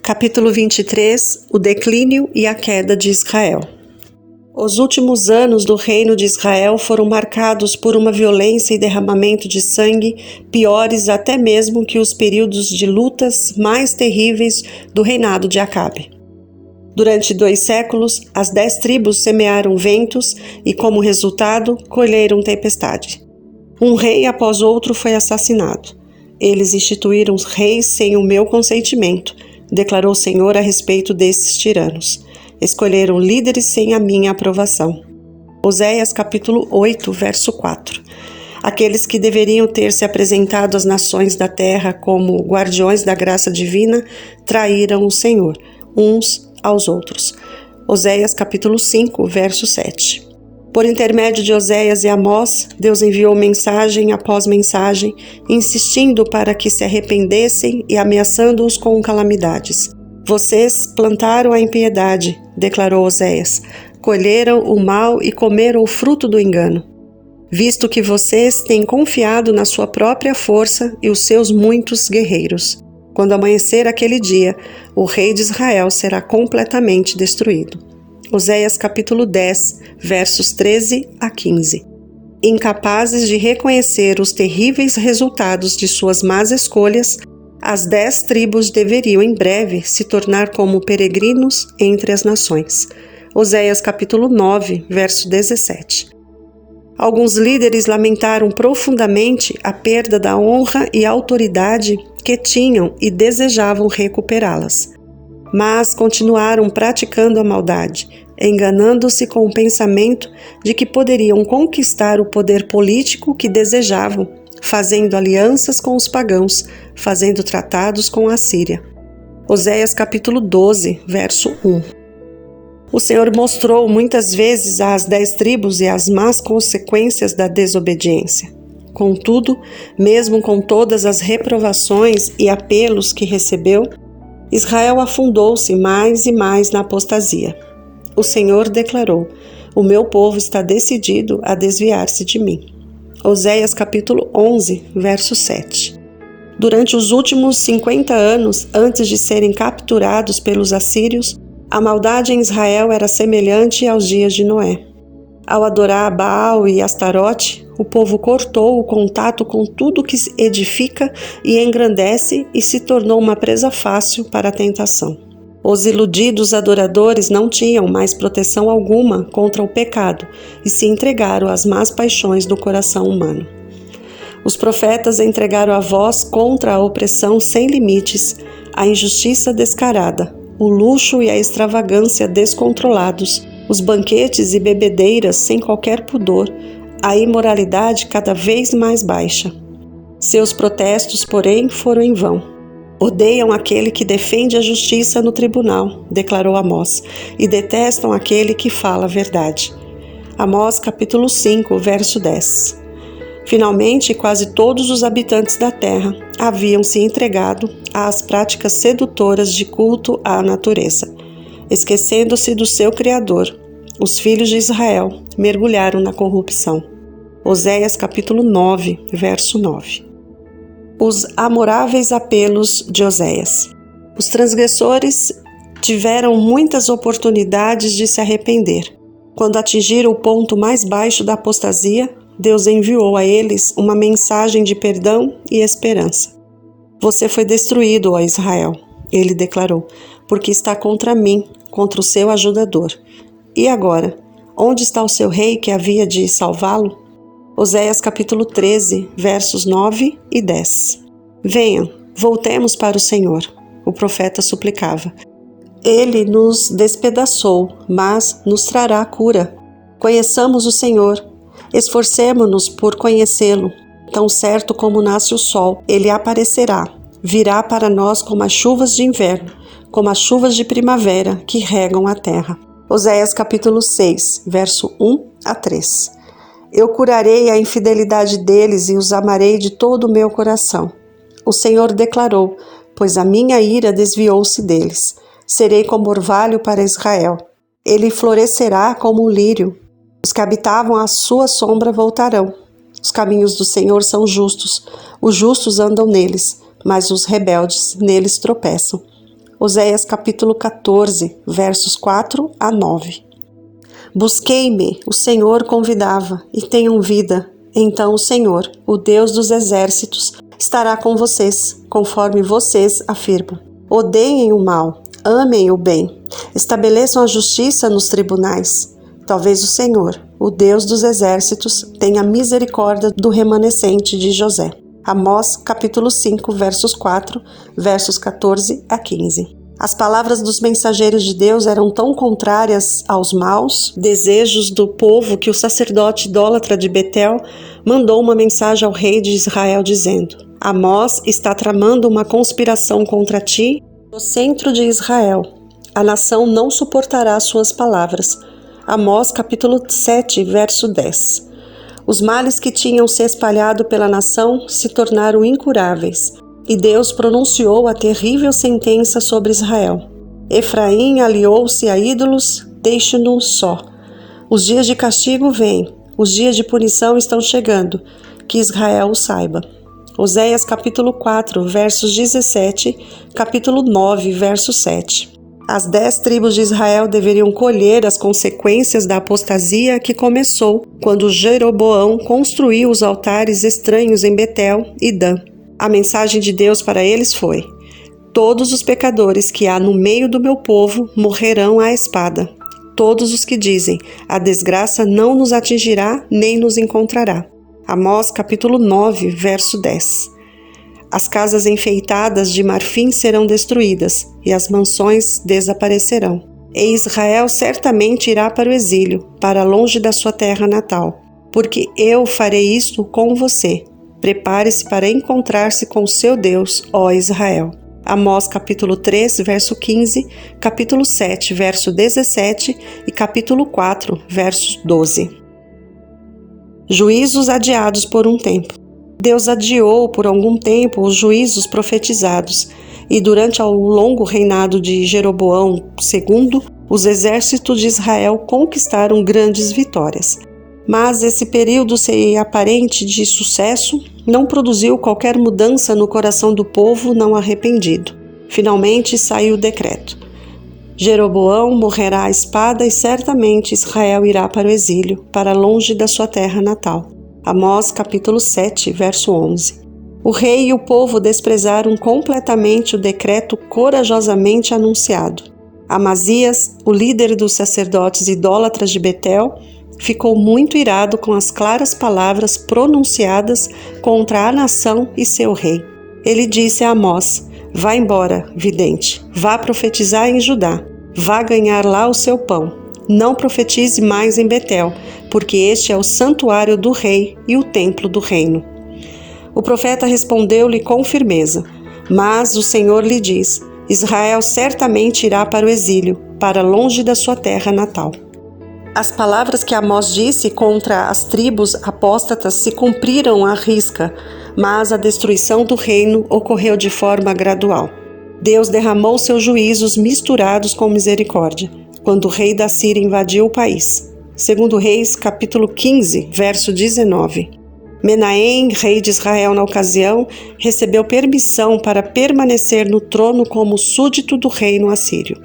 Capítulo 23 – O declínio e a queda de Israel. Os últimos anos do reino de Israel foram marcados por uma violência e derramamento de sangue piores até mesmo que os períodos de lutas mais terríveis do reinado de Acabe. Durante 2 séculos, as 10 tribos semearam ventos e, como resultado, colheram tempestade. Um rei após outro foi assassinado. Eles instituíram reis sem o meu consentimento, declarou o Senhor a respeito desses tiranos. Escolheram líderes sem a minha aprovação. Oséias capítulo 8, verso 4. Aqueles que deveriam ter se apresentado às nações da terra como guardiões da graça divina, traíram o Senhor, uns aos outros. Oséias capítulo 5, verso 7. Por intermédio de Oséias e Amós, Deus enviou mensagem após mensagem, insistindo para que se arrependessem e ameaçando-os com calamidades. Vocês plantaram a impiedade, declarou Oséias, colheram o mal e comeram o fruto do engano. Visto que vocês têm confiado na sua própria força e os seus muitos guerreiros. Quando amanhecer aquele dia, o rei de Israel será completamente destruído. Oséias capítulo 10, versos 13 a 15. Incapazes de reconhecer os terríveis resultados de suas más escolhas, as 10 tribos deveriam em breve se tornar como peregrinos entre as nações. Oséias capítulo 9, verso 17. Alguns líderes lamentaram profundamente a perda da honra e autoridade que tinham e desejavam recuperá-las. Mas continuaram praticando a maldade, enganando-se com o pensamento de que poderiam conquistar o poder político que desejavam, fazendo alianças com os pagãos, fazendo tratados com a Síria. Oséias capítulo 12, verso 1. O Senhor mostrou muitas vezes às 10 tribos e as más consequências da desobediência. Contudo, mesmo com todas as reprovações e apelos que recebeu, Israel afundou-se mais e mais na apostasia. O Senhor declarou: o meu povo está decidido a desviar-se de mim. Oséias capítulo 11, verso 7. Durante os últimos 50 anos, antes de serem capturados pelos assírios, a maldade em Israel era semelhante aos dias de Noé. Ao adorar Baal e Astarote, o povo cortou o contato com tudo que edifica e engrandece e se tornou uma presa fácil para a tentação. Os iludidos adoradores não tinham mais proteção alguma contra o pecado e se entregaram às más paixões do coração humano. Os profetas entregaram a voz contra a opressão sem limites, a injustiça descarada, o luxo e a extravagância descontrolados, os banquetes e bebedeiras sem qualquer pudor, a imoralidade cada vez mais baixa. Seus protestos, porém, foram em vão. Odeiam aquele que defende a justiça no tribunal, declarou Amós, e detestam aquele que fala a verdade. Amós capítulo 5, verso 10. Finalmente, quase todos os habitantes da terra haviam se entregado às práticas sedutoras de culto à natureza. Esquecendo-se do seu Criador, os filhos de Israel mergulharam na corrupção. Oséias capítulo 9, verso 9. Os amoráveis apelos de Oséias. Os transgressores tiveram muitas oportunidades de se arrepender. Quando atingiram o ponto mais baixo da apostasia, Deus enviou a eles uma mensagem de perdão e esperança. Você foi destruído, ó Israel, ele declarou, porque está contra mim, contra o seu ajudador. E agora, onde está o seu rei que havia de salvá-lo? Oséias capítulo 13, versos 9 e 10. Venham, voltemos para o Senhor, o profeta suplicava. Ele nos despedaçou, mas nos trará cura. Conheçamos o Senhor, esforcemo-nos por conhecê-lo. Tão certo como nasce o sol, ele aparecerá, virá para nós como as chuvas de inverno, como as chuvas de primavera que regam a terra. Oséias capítulo 6, verso 1 a 3. Eu curarei a infidelidade deles e os amarei de todo o meu coração. O Senhor declarou, pois a minha ira desviou-se deles. Serei como orvalho para Israel. Ele florescerá como o lírio. Os que habitavam à sua sombra voltarão. Os caminhos do Senhor são justos. Os justos andam neles, mas os rebeldes neles tropeçam. Oséias capítulo 14, versos 4 a 9. Busquei-me, o Senhor convidava, e tenham vida. Então o Senhor, o Deus dos exércitos, estará com vocês, conforme vocês afirmam. Odeiem o mal, amem o bem, estabeleçam a justiça nos tribunais. Talvez o Senhor, o Deus dos exércitos, tenha misericórdia do remanescente de José. Amós, capítulo 5, versos 4, versos 14 a 15. As palavras dos mensageiros de Deus eram tão contrárias aos maus desejos do povo que o sacerdote idólatra de Betel mandou uma mensagem ao rei de Israel dizendo: Amós está tramando uma conspiração contra ti no centro de Israel. A nação não suportará suas palavras. Amós capítulo 7, verso 10. Os males que tinham se espalhado pela nação se tornaram incuráveis, e Deus pronunciou a terrível sentença sobre Israel. Efraim aliou-se a ídolos, deixe-no só. Os dias de castigo vêm, os dias de punição estão chegando, que Israel o saiba. Oséias capítulo 4, versos 17, capítulo 9, verso 7. As 10 tribos de Israel deveriam colher as consequências da apostasia que começou quando Jeroboão construiu os altares estranhos em Betel e Dan. A mensagem de Deus para eles foi: todos os pecadores que há no meio do meu povo morrerão à espada. Todos os que dizem: a desgraça não nos atingirá nem nos encontrará. Amós capítulo 9, verso 10. As casas enfeitadas de marfim serão destruídas, e as mansões desaparecerão. E Israel certamente irá para o exílio, para longe da sua terra natal, porque eu farei isto com você. Prepare-se para encontrar-se com seu Deus, ó Israel. Amós capítulo 3, verso 15, capítulo 7, verso 17 e capítulo 4, verso 12. Juízos adiados por um tempo. Deus adiou por algum tempo os juízos profetizados, e durante o longo reinado de Jeroboão II, os exércitos de Israel conquistaram grandes vitórias. Mas esse período sem aparente de sucesso não produziu qualquer mudança no coração do povo não arrependido. Finalmente saiu o decreto: Jeroboão morrerá à espada e certamente Israel irá para o exílio, para longe da sua terra natal. Amós capítulo 7, verso 11. O rei e o povo desprezaram completamente o decreto corajosamente anunciado. Amazias, o líder dos sacerdotes idólatras de Betel, ficou muito irado com as claras palavras pronunciadas contra a nação e seu rei. Ele disse a Amós: vá embora, vidente, vá profetizar em Judá, vá ganhar lá o seu pão. Não profetize mais em Betel, porque este é o santuário do rei e o templo do reino. O profeta respondeu-lhe com firmeza: mas o Senhor lhe diz: Israel certamente irá para o exílio, para longe da sua terra natal. As palavras que Amós disse contra as tribos apóstatas se cumpriram à risca, mas a destruição do reino ocorreu de forma gradual. Deus derramou seus juízos misturados com misericórdia, quando o rei da Síria invadiu o país. Segundo Reis, capítulo 15, verso 19. Menahem, rei de Israel na ocasião, recebeu permissão para permanecer no trono como súdito do reino assírio.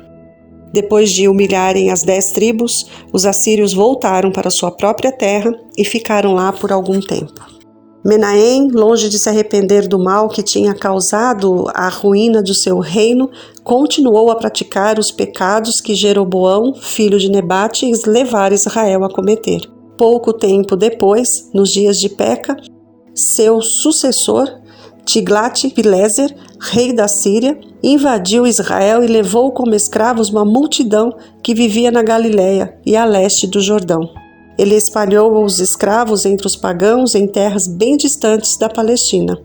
Depois de humilharem as 10 tribos, os assírios voltaram para sua própria terra e ficaram lá por algum tempo. Menahem, longe de se arrepender do mal que tinha causado a ruína do seu reino, continuou a praticar os pecados que Jeroboão, filho de Nebate, levara Israel a cometer. Pouco tempo depois, nos dias de Peca, seu sucessor, Tiglat-Pileser, rei da Síria, invadiu Israel e levou como escravos uma multidão que vivia na Galileia e a leste do Jordão. Ele espalhou os escravos entre os pagãos em terras bem distantes da Palestina.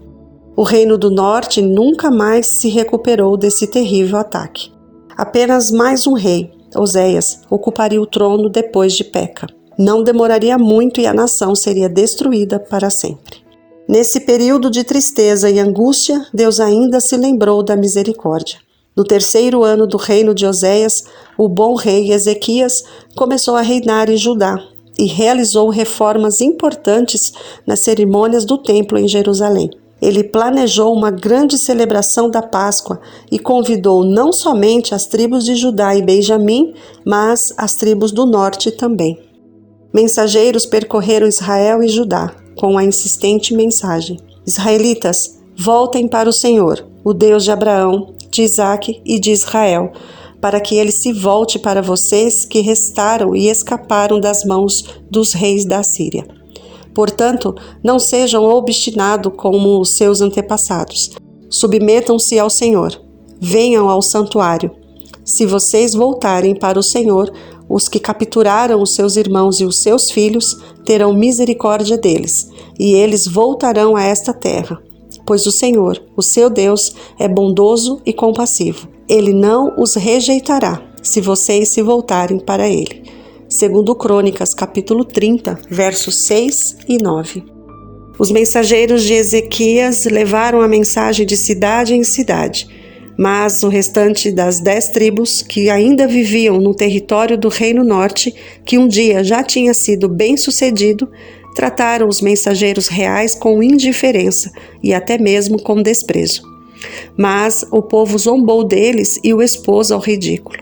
O reino do norte nunca mais se recuperou desse terrível ataque. Apenas mais um rei, Oséias, ocuparia o trono depois de Peca. Não demoraria muito e a nação seria destruída para sempre. Nesse período de tristeza e angústia, Deus ainda se lembrou da misericórdia. No 3º ano do reino de Oséias, o bom rei Ezequias começou a reinar em Judá e realizou reformas importantes nas cerimônias do templo em Jerusalém. Ele planejou uma grande celebração da Páscoa e convidou não somente as tribos de Judá e Benjamim, mas as tribos do norte também. Mensageiros percorreram Israel e Judá com a insistente mensagem: Israelitas, voltem para o Senhor, o Deus de Abraão, de Isaque e de Israel, para que ele se volte para vocês que restaram e escaparam das mãos dos reis da Síria. Portanto, não sejam obstinados como os seus antepassados. Submetam-se ao Senhor. Venham ao santuário. Se vocês voltarem para o Senhor, os que capturaram os seus irmãos e os seus filhos terão misericórdia deles, e eles voltarão a esta terra. Pois o Senhor, o seu Deus, é bondoso e compassivo. Ele não os rejeitará, se vocês se voltarem para ele. Segundo Crônicas, capítulo 30, versos 6 e 9. Os mensageiros de Ezequias levaram a mensagem de cidade em cidade, mas o restante das 10 tribos, que ainda viviam no território do Reino Norte, que um dia já tinha sido bem-sucedido, trataram os mensageiros reais com indiferença e até mesmo com desprezo. Mas o povo zombou deles e o expôs ao ridículo.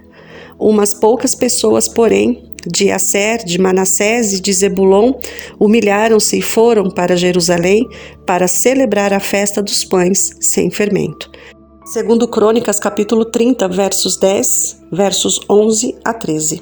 Umas poucas pessoas, porém, de Asser, de Manassés e de Zebulon, humilharam-se e foram para Jerusalém para celebrar a festa dos pães sem fermento. Segundo Crônicas, capítulo 30, versos 10, versos 11 a 13.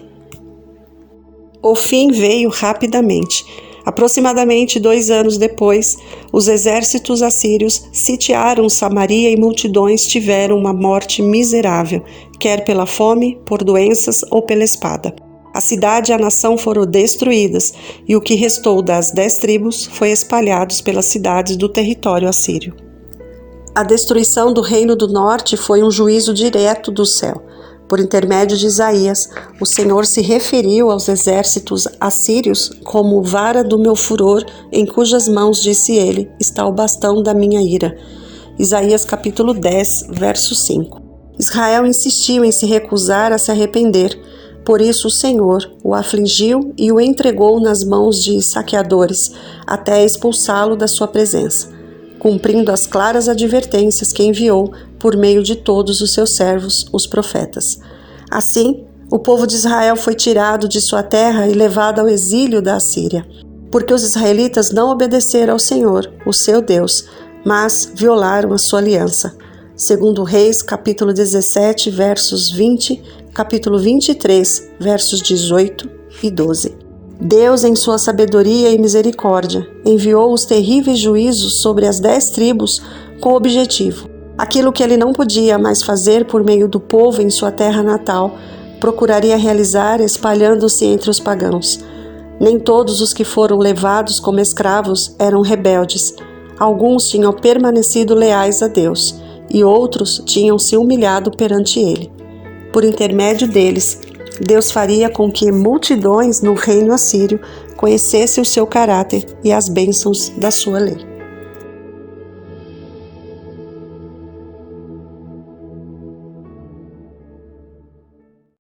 O fim veio rapidamente. Aproximadamente 2 anos depois, os exércitos assírios sitiaram Samaria e multidões tiveram uma morte miserável, quer pela fome, por doenças ou pela espada. A cidade e a nação foram destruídas, e o que restou das 10 tribos foi espalhado pelas cidades do território assírio. A destruição do Reino do Norte foi um juízo direto do céu. Por intermédio de Isaías, o Senhor se referiu aos exércitos assírios como vara do meu furor, em cujas mãos, disse ele, está o bastão da minha ira. Isaías capítulo 10, verso 5. Israel insistiu em se recusar a se arrepender. Por isso o Senhor o afligiu e o entregou nas mãos de saqueadores, até expulsá-lo da sua presença, cumprindo as claras advertências que enviou por meio de todos os seus servos, os profetas. Assim, o povo de Israel foi tirado de sua terra e levado ao exílio da Assíria, porque os israelitas não obedeceram ao Senhor, o seu Deus, mas violaram a sua aliança. Segundo Reis, capítulo 17, versos 20, capítulo 23, versos 18 e 12. Deus, em sua sabedoria e misericórdia, enviou os terríveis juízos sobre as 10 tribos com o objetivo. Aquilo que ele não podia mais fazer por meio do povo em sua terra natal, procuraria realizar espalhando-se entre os pagãos. Nem todos os que foram levados como escravos eram rebeldes. Alguns tinham permanecido leais a Deus, e outros tinham se humilhado perante ele. Por intermédio deles, Deus faria com que multidões no reino assírio conhecessem o seu caráter e as bênçãos da sua lei.